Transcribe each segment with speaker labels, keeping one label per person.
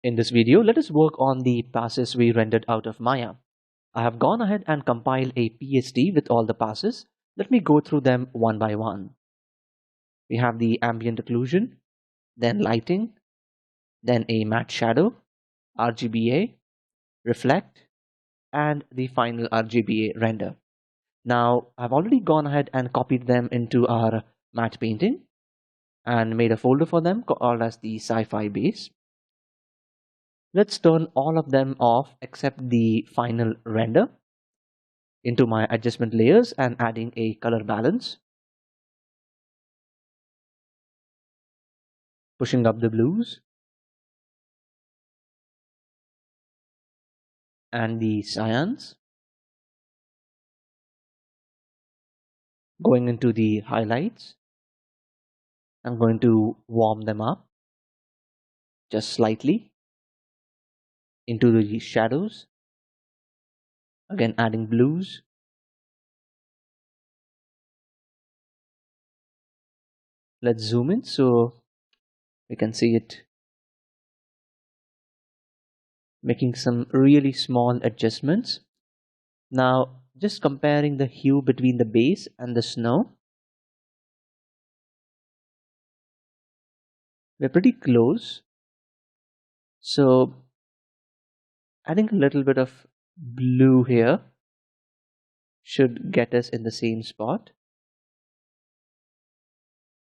Speaker 1: In this video, let us work on the passes we rendered out of Maya. I have gone ahead and compiled a PSD with all the passes. Let me go through them one by one. We have the ambient occlusion, then lighting, then a matte shadow, RGBA, reflect, and the final RGBA render. Now, I've already gone ahead and copied them into our matte painting and made a folder for them called as the sci-fi base. Let's turn all of them off except the final render into my adjustment layers and adding a color balance, pushing up the blues and the cyans, going into the highlights. I'm going to warm them up just slightly into the shadows, again adding blues. Let's zoom in so we can see it, making some really small adjustments. Now, just comparing the hue between the base and the snow, we're pretty close. So adding a little bit of blue here should get us in the same spot.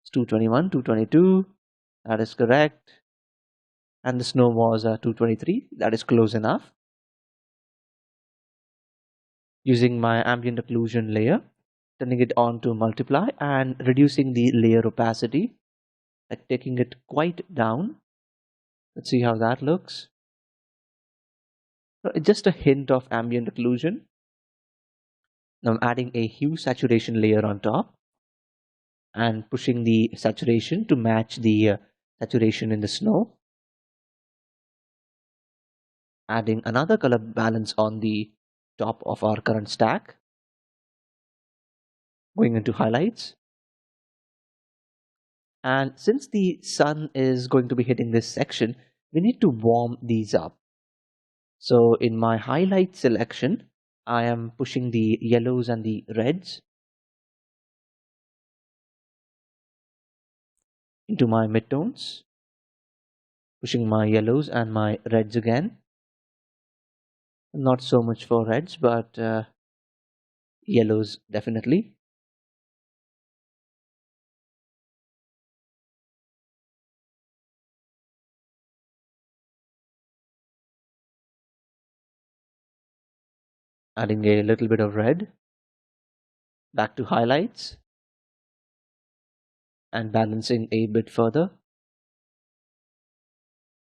Speaker 1: It's 221, 222, that is correct. And the snow was 223, that is close enough. Using my ambient occlusion layer, turning it on to multiply and reducing the layer opacity, like taking it quite down. Let's see how that looks. Just a hint of ambient occlusion. Now I'm adding a hue saturation layer on top and pushing the saturation to match the saturation in the snow. Adding another color balance on the top of our current stack. Going into highlights. And since the sun is going to be hitting this section, we need to warm these up. So in my highlight selection, I am pushing the yellows and the reds into my midtones, pushing my yellows and my reds again. Not so much for reds, but yellows definitely. Adding a little bit of red. Back to highlights. And balancing a bit further.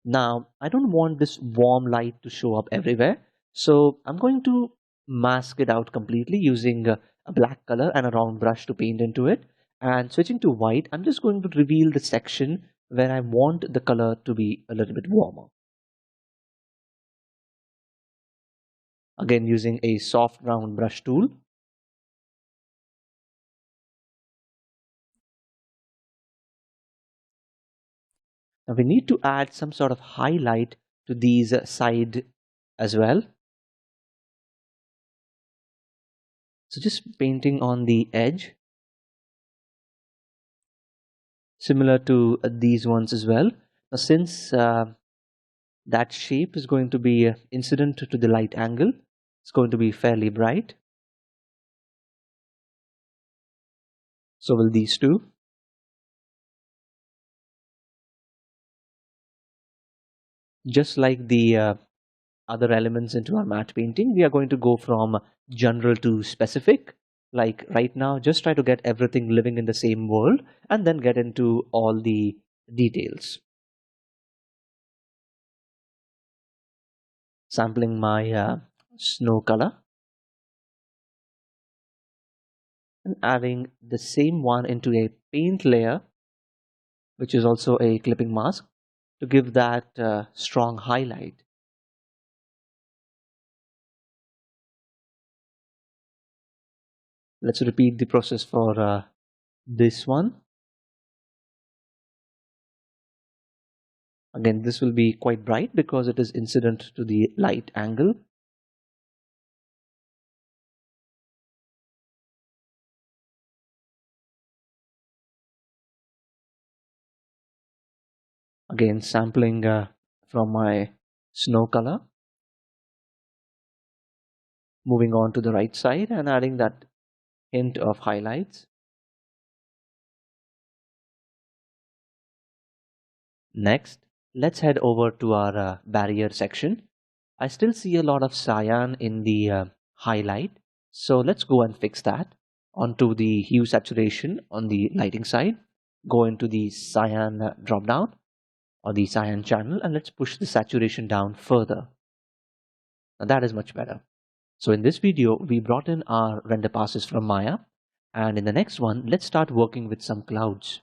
Speaker 1: Now, I don't want this warm light to show up everywhere. So I'm going to mask it out completely using a black color and a round brush to paint into it. And switching to white, I'm just going to reveal the section where I want the color to be a little bit warmer. Again, using a soft round brush tool. Now we need to add some sort of highlight to these side as well. So just painting on the edge, similar to these ones as well. Now since that shape is going to be incident to the light angle, it's going to be fairly bright. So will these two. Just like the other elements into our matte painting, we are going to go from general to specific. Like right now, just try to get everything living in the same world and then get into all the details. Sampling my snow color and adding the same one into a paint layer, which is also a clipping mask, to give that strong highlight. Let's repeat the process for this one. Again, this will be quite bright because it is incident to the light angle. Again, sampling from my snow color. Moving on to the right side and adding that hint of highlights. Next, let's head over to our barrier section. I still see a lot of cyan in the highlight, so let's go and fix that. Onto the hue saturation on the lighting side, go into the cyan drop down or the cyan channel, and let's push the saturation down further. Now that is much better. So in this video, we brought in our render passes from Maya, and in the next one, let's start working with some clouds.